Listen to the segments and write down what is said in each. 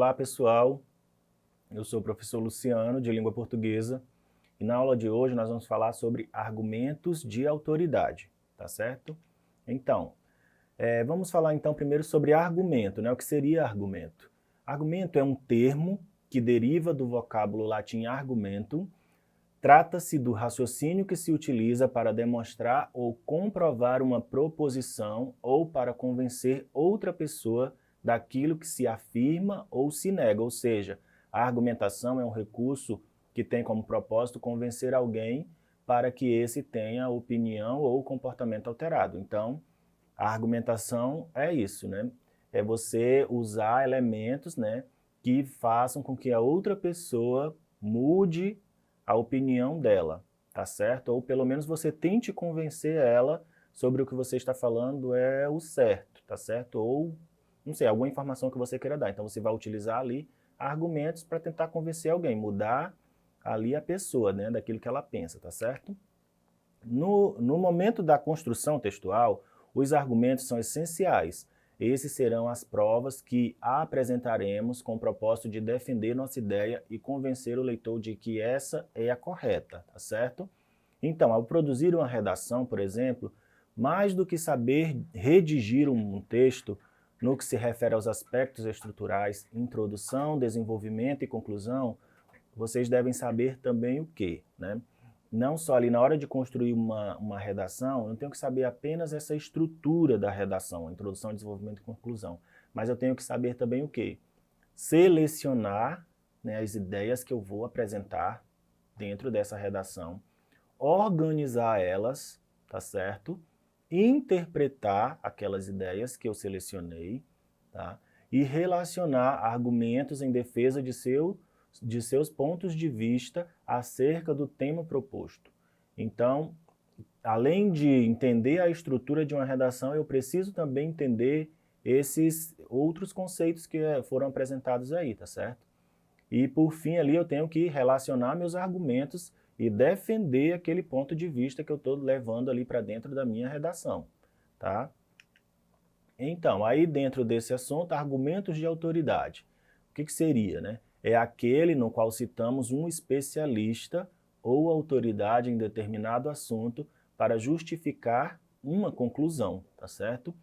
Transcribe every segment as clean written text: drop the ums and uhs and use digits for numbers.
Olá, pessoal. Eu sou o professor Luciano, de Língua Portuguesa, e na aula de hoje nós vamos falar sobre argumentos de autoridade, tá certo? Então, vamos falar então primeiro sobre argumento, né? O que seria argumento? Argumento é um termo que deriva do vocábulo latim argumentum. Trata-se do raciocínio que se utiliza para demonstrar ou comprovar uma proposição ou para convencer outra pessoa daquilo que se afirma ou se nega, ou seja, a argumentação é um recurso que tem como propósito convencer alguém para que esse tenha opinião ou comportamento alterado. Então, a argumentação é isso, né? É você usar elementos, né, que façam com que a outra pessoa mude a opinião dela, tá certo? Ou pelo menos você tente convencer ela sobre o que você está falando é o certo, tá certo? Ou, não sei, alguma informação que você queira dar. Então você vai utilizar ali argumentos para tentar convencer alguém, mudar ali a pessoa, né, daquilo que ela pensa, tá certo? No momento da construção textual, os argumentos são essenciais. Esses serão as provas que apresentaremos com o propósito de defender nossa ideia e convencer o leitor de que essa é a correta, tá certo? Então, ao produzir uma redação, por exemplo, mais do que saber redigir um texto, no que se refere aos aspectos estruturais, introdução, desenvolvimento e conclusão, vocês devem saber também o quê, né? Não só ali na hora de construir uma redação, eu não tenho que saber apenas essa estrutura da redação, introdução, desenvolvimento e conclusão, mas eu tenho que saber também o quê? Selecionar, né, as ideias que eu vou apresentar dentro dessa redação, organizar elas, tá certo? Interpretar aquelas ideias que eu selecionei, tá? E relacionar argumentos em defesa de seus pontos de vista acerca do tema proposto. Então, além de entender a estrutura de uma redação, eu preciso também entender esses outros conceitos que foram apresentados aí, tá certo? E por fim ali eu tenho que relacionar meus argumentos e defender aquele ponto de vista que eu estou levando ali para dentro da minha redação, tá? Então, aí dentro desse assunto, argumentos de autoridade. O que seria, né? É aquele no qual citamos um especialista ou autoridade em determinado assunto para justificar uma conclusão, tá certo?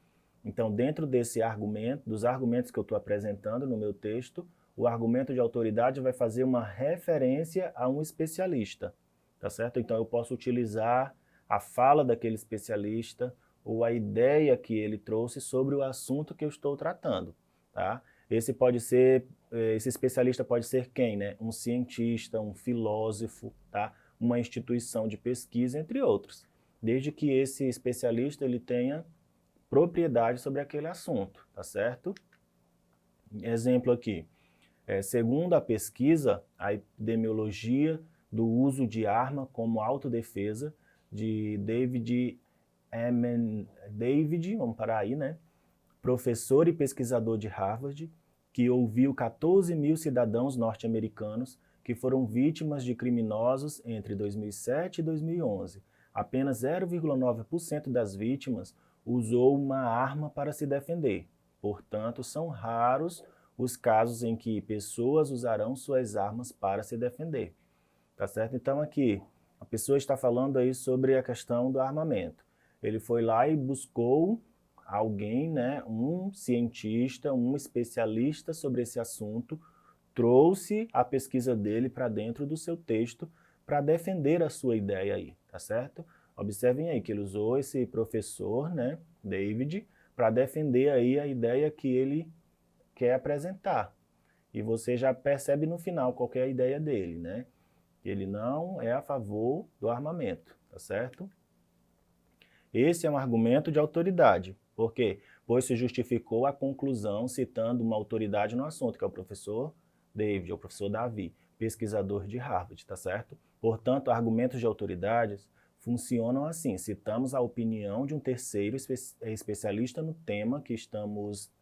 Então, dentro desse argumento, dos argumentos que eu estou apresentando no meu texto, o argumento de autoridade vai fazer uma referência a um especialista, tá certo? Então, eu posso utilizar a fala daquele especialista ou a ideia que ele trouxe sobre o assunto que eu estou tratando, tá? Esse especialista pode ser quem, né? Um cientista, um filósofo, tá? Uma instituição de pesquisa, entre outros. Desde que esse especialista ele tenha propriedade sobre aquele assunto, tá certo? Exemplo aqui. Segundo a pesquisa, a epidemiologia do uso de arma como autodefesa, de vamos parar aí, né? Professor e pesquisador de Harvard, que ouviu 14 mil cidadãos norte-americanos que foram vítimas de criminosos entre 2007 e 2011. Apenas 0,9% das vítimas usou uma arma para se defender. Portanto, são raros os casos em que pessoas usarão suas armas para se defender. Tá certo? Então aqui, a pessoa está falando aí sobre a questão do armamento. Ele foi lá e buscou alguém, né, um cientista, um especialista sobre esse assunto, trouxe a pesquisa dele para dentro do seu texto para defender a sua ideia aí, tá certo? Observem aí que ele usou esse professor, né, David, para defender aí a ideia que ele quer apresentar. E você já percebe no final qual é a ideia dele, né? Ele não é a favor do armamento, tá certo? Esse é um argumento de autoridade. Por quê? Pois se justificou a conclusão citando uma autoridade no assunto, que é o professor David, ou o professor Davi, pesquisador de Harvard, tá certo? Portanto, argumentos de autoridades funcionam assim: citamos a opinião de um terceiro especialista no tema que estamos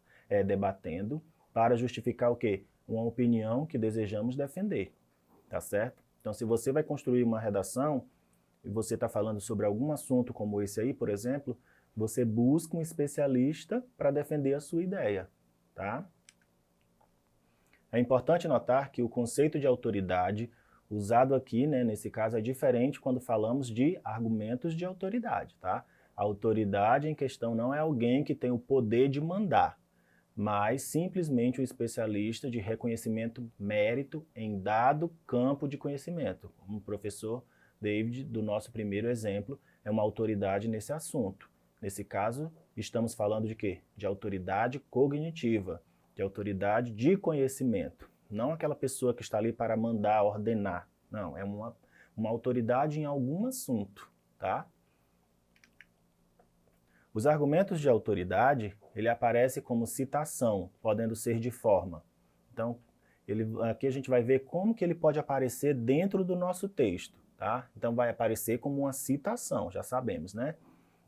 debatendo para justificar o quê? Uma opinião que desejamos defender, tá certo? Então, se você vai construir uma redação e você está falando sobre algum assunto como esse aí, por exemplo, você busca um especialista para defender a sua ideia, tá? É importante notar que o conceito de autoridade usado aqui, né, nesse caso, é diferente quando falamos de argumentos de autoridade, tá? A autoridade em questão não é alguém que tem o poder de mandar, mas simplesmente um especialista de reconhecimento mérito em dado campo de conhecimento. Como o professor David, do nosso primeiro exemplo, é uma autoridade nesse assunto. Nesse caso, estamos falando de quê? De autoridade cognitiva, de autoridade de conhecimento. Não aquela pessoa que está ali para mandar, ordenar. Não, é uma autoridade em algum assunto, tá? Os argumentos de autoridade, ele aparece como citação, podendo ser de forma. Então, aqui a gente vai ver como que ele pode aparecer dentro do nosso texto, tá? Então, vai aparecer como uma citação, já sabemos, né?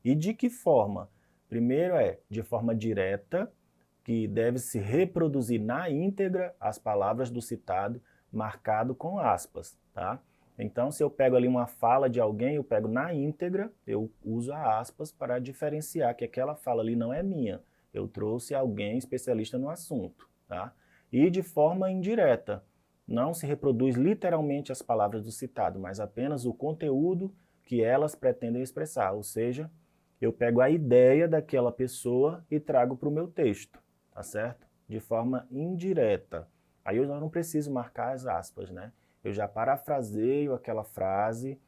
E de que forma? Primeiro de forma direta, que deve se reproduzir na íntegra as palavras do citado, marcado com aspas, tá? Então, se eu pego ali uma fala de alguém, eu pego na íntegra, eu uso a aspas para diferenciar que aquela fala ali não é minha. Eu trouxe alguém especialista no assunto, tá? E de forma indireta, não se reproduz literalmente as palavras do citado, mas apenas o conteúdo que elas pretendem expressar, ou seja, eu pego a ideia daquela pessoa e trago para o meu texto, tá certo? De forma indireta. Aí eu não preciso marcar as aspas, né? Eu já parafraseio aquela frase,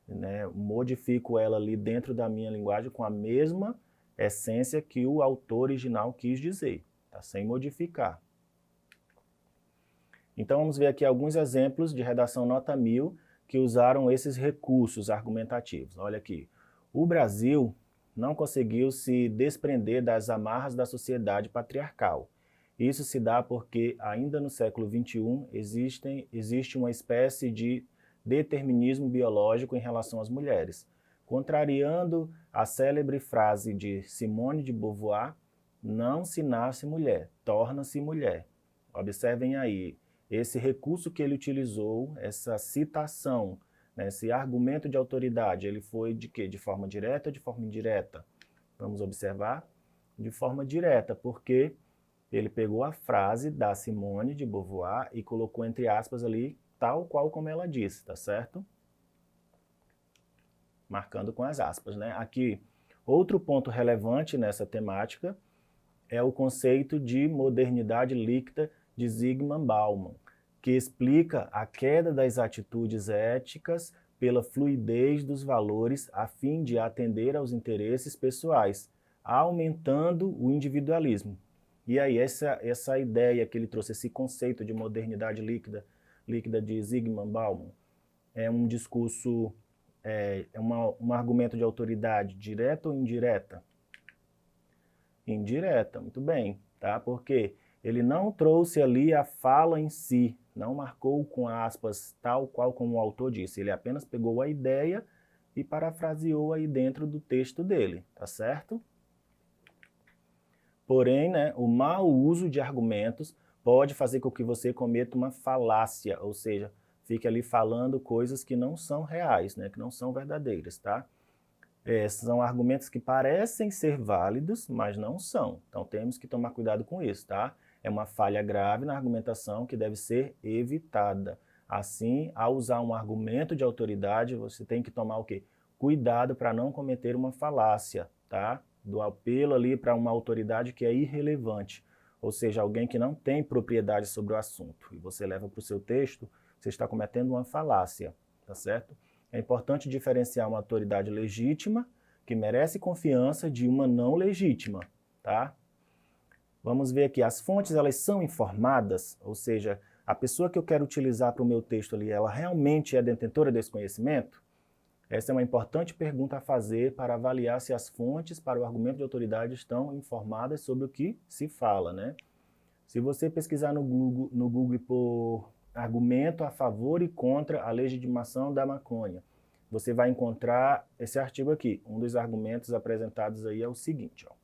né? Modifico ela ali dentro da minha linguagem com a mesma essência que o autor original quis dizer, tá? Sem modificar. Então vamos ver aqui alguns exemplos de redação nota 1000 que usaram esses recursos argumentativos. Olha aqui. O Brasil não conseguiu se desprender das amarras da sociedade patriarcal. Isso se dá porque, ainda no século XXI, existe uma espécie de determinismo biológico em relação às mulheres. Contrariando a célebre frase de Simone de Beauvoir, não se nasce mulher, torna-se mulher. Observem aí, esse recurso que ele utilizou, essa citação, né, esse argumento de autoridade, ele foi de quê? De forma direta ou de forma indireta? Vamos observar? De forma direta, porque ele pegou a frase da Simone de Beauvoir e colocou entre aspas ali, tal qual como ela disse, tá certo? Marcando com as aspas, né? Aqui, outro ponto relevante nessa temática é o conceito de modernidade líquida de Zygmunt Bauman, que explica a queda das atitudes éticas pela fluidez dos valores a fim de atender aos interesses pessoais, aumentando o individualismo. E aí essa ideia que ele trouxe, esse conceito de modernidade líquida de Zygmunt Bauman, é um discurso, um argumento de autoridade direta ou indireta? Indireta, muito bem, tá? Porque ele não trouxe ali a fala em si, não marcou com aspas tal qual como o autor disse, ele apenas pegou a ideia e parafraseou aí dentro do texto dele, tá certo? Porém, né, o mau uso de argumentos pode fazer com que você cometa uma falácia, ou seja, fique ali falando coisas que não são reais, né, que não são verdadeiras, tá? São argumentos que parecem ser válidos, mas não são. Então temos que tomar cuidado com isso, tá? É uma falha grave na argumentação que deve ser evitada. Assim, ao usar um argumento de autoridade, você tem que tomar o quê? Cuidado para não cometer uma falácia, tá? Do apelo ali para uma autoridade que é irrelevante, ou seja, alguém que não tem propriedade sobre o assunto, e você leva para o seu texto, você está cometendo uma falácia, tá certo? É importante diferenciar uma autoridade legítima, que merece confiança, de uma não legítima, tá? Vamos ver aqui, as fontes, elas são informadas, ou seja, a pessoa que eu quero utilizar para o meu texto ali, ela realmente é detentora desse conhecimento? Essa é uma importante pergunta a fazer para avaliar se as fontes para o argumento de autoridade estão informadas sobre o que se fala, né? Se você pesquisar no Google por argumento a favor e contra a legitimação da maconha, você vai encontrar esse artigo aqui. Um dos argumentos apresentados aí é o seguinte, ó.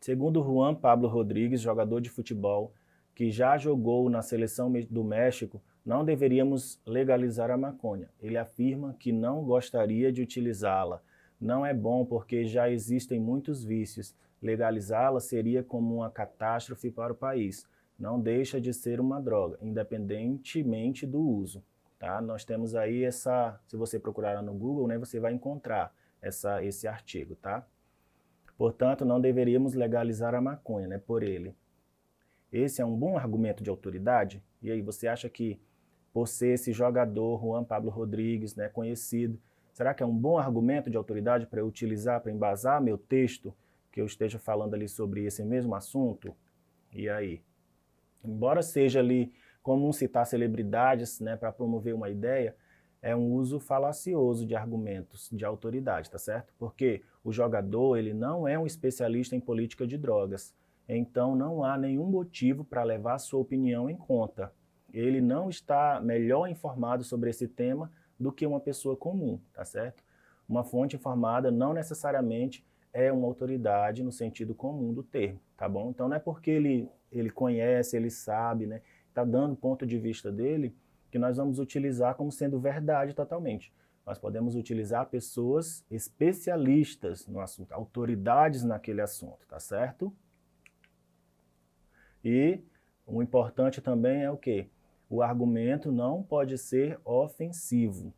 Segundo Juan Pablo Rodrigues, jogador de futebol, que já jogou na seleção do México, não deveríamos legalizar a maconha. Ele afirma que não gostaria de utilizá-la. Não é bom porque já existem muitos vícios. Legalizá-la seria como uma catástrofe para o país. não deixa de ser uma droga, independentemente do uso, tá? Nós temos aí se você procurar no Google, né, você vai encontrar esse artigo, tá? Portanto, não deveríamos legalizar a maconha, né, por ele. Esse é um bom argumento de autoridade? E aí, você acha que, por ser esse jogador, Juan Pablo Rodrigues, né, conhecido, será que é um bom argumento de autoridade para eu utilizar, para embasar meu texto, que eu esteja falando ali sobre esse mesmo assunto? E aí? Embora seja ali comum citar celebridades, né, para promover uma ideia, é um uso falacioso de argumentos de autoridade, tá certo? Porque o jogador, ele não é um especialista em política de drogas, então não há nenhum motivo para levar sua opinião em conta. Ele não está melhor informado sobre esse tema do que uma pessoa comum, tá certo? Uma fonte informada não necessariamente é uma autoridade no sentido comum do termo, tá bom? Então não é porque ele conhece, ele sabe, né, está dando o ponto de vista dele, que nós vamos utilizar como sendo verdade totalmente. Nós podemos utilizar pessoas especialistas no assunto, autoridades naquele assunto, tá certo? E o importante também é o quê? O argumento não pode ser ofensivo,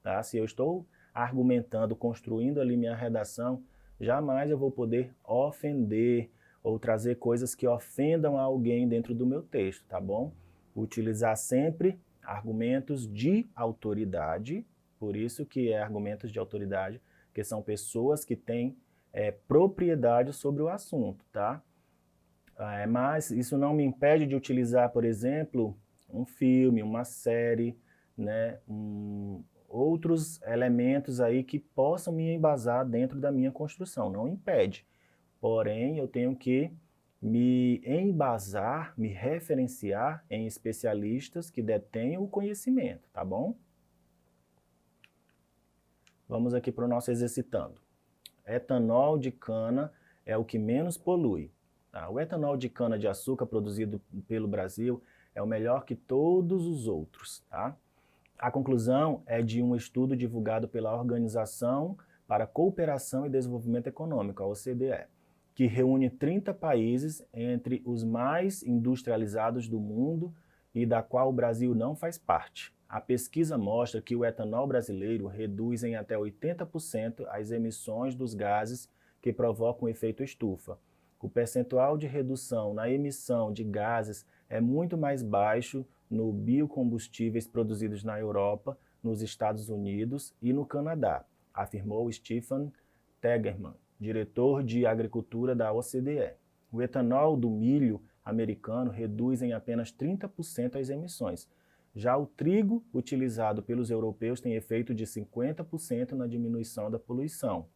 tá? Se eu estou argumentando, construindo ali minha redação, jamais eu vou poder ofender ou trazer coisas que ofendam alguém dentro do meu texto, tá bom? Utilizar sempre argumentos de autoridade, por isso que é argumentos de autoridade, que são pessoas que têm propriedade sobre o assunto, tá? Mas isso não me impede de utilizar, por exemplo, um filme, uma série, né, outros elementos aí que possam me embasar dentro da minha construção, não impede. Porém, eu tenho que me embasar, me referenciar em especialistas que detenham o conhecimento, tá bom? Vamos aqui para o nosso exercitando. Etanol de cana é o que menos polui. Tá? O etanol de cana-de-açúcar produzido pelo Brasil é o melhor que todos os outros. Tá? A conclusão é de um estudo divulgado pela Organização para a Cooperação e Desenvolvimento Econômico, a OCDE, que reúne 30 países entre os mais industrializados do mundo e da qual o Brasil não faz parte. A pesquisa mostra que o etanol brasileiro reduz em até 80% as emissões dos gases que provocam o efeito estufa. O percentual de redução na emissão de gases é muito mais baixo no biocombustíveis produzidos na Europa, nos Estados Unidos e no Canadá, afirmou Stefan Tegerman, diretor de agricultura da OCDE. O etanol do milho americano reduz em apenas 30% as emissões. Já o trigo utilizado pelos europeus tem efeito de 50% na diminuição da poluição.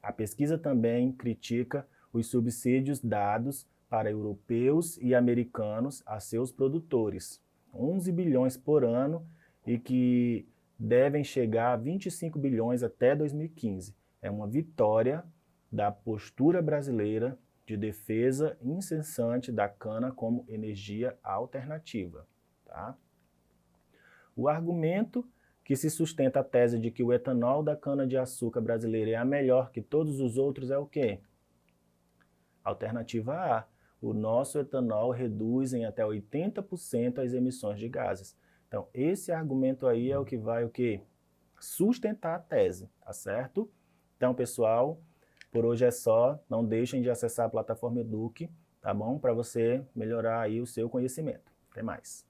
A pesquisa também critica os subsídios dados para europeus e americanos a seus produtores, 11 bilhões por ano e que devem chegar a 25 bilhões até 2015. É uma vitória da postura brasileira de defesa incessante da cana como energia alternativa. Tá? O argumento que se sustenta a tese de que o etanol da cana-de-açúcar brasileira é a melhor que todos os outros é o quê? Alternativa A. O nosso etanol reduz em até 80% as emissões de gases. Então, esse argumento aí é o que vai sustentar a tese, tá certo? Então, pessoal, por hoje é só. Não deixem de acessar a plataforma Eduque, tá bom? Para você melhorar aí o seu conhecimento. Até mais.